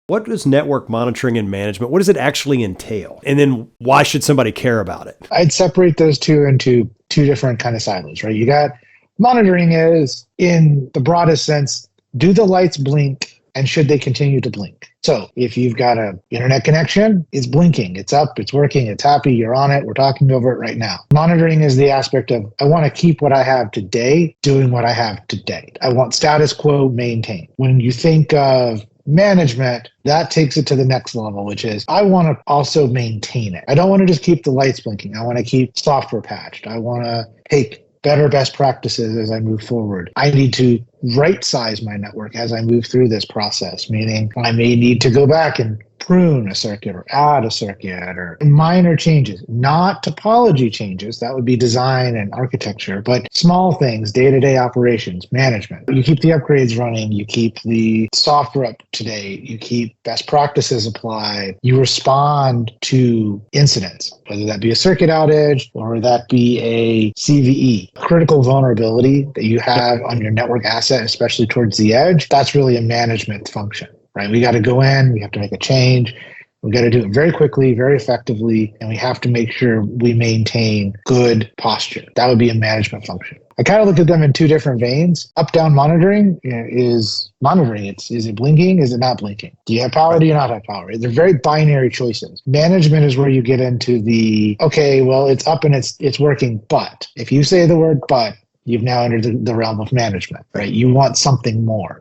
What does network monitoring and management, what does it actually entail? And then why should somebody care about it? I'd separate those two into two different kind of silos, right? You got monitoring is, in the broadest sense, do the lights blink and should they continue to blink? So if you've got an internet connection, it's blinking, it's up, it's working, it's happy, you're on it, we're talking over it right now. Monitoring is the aspect of, I want to keep what I have today, doing what I have today. I want status quo maintained. When you think of management, that takes it to the next level, which is I want to also maintain it. I don't want to just keep the lights blinking. I want to keep software patched. I want to take better best practices as I move forward. I need to right size my network as I move through this process, meaning I may need to go back and prune a circuit or add a circuit or minor changes, not topology changes. That would be design and architecture, but small things, day-to-day operations, management. You keep the upgrades running, you keep the software up to date, you keep best practices applied, you respond to incidents, whether that be a circuit outage or that be a CVE, critical vulnerability that you have on your network asset, especially towards the edge. That's really a management function. Right? We got to go in, we have to make a change. We got to do it very quickly, very effectively, and we have to make sure we maintain good posture. That would be a management function. I kind of look at them in two different veins. Up-down monitoring is monitoring. Is it blinking? Is it not blinking? Do you have power? Do you not have power? They're very binary choices. Management is where you get into the, okay, well, it's up and it's working, but if you say the word but, you've now entered the realm of management, right? You want something more.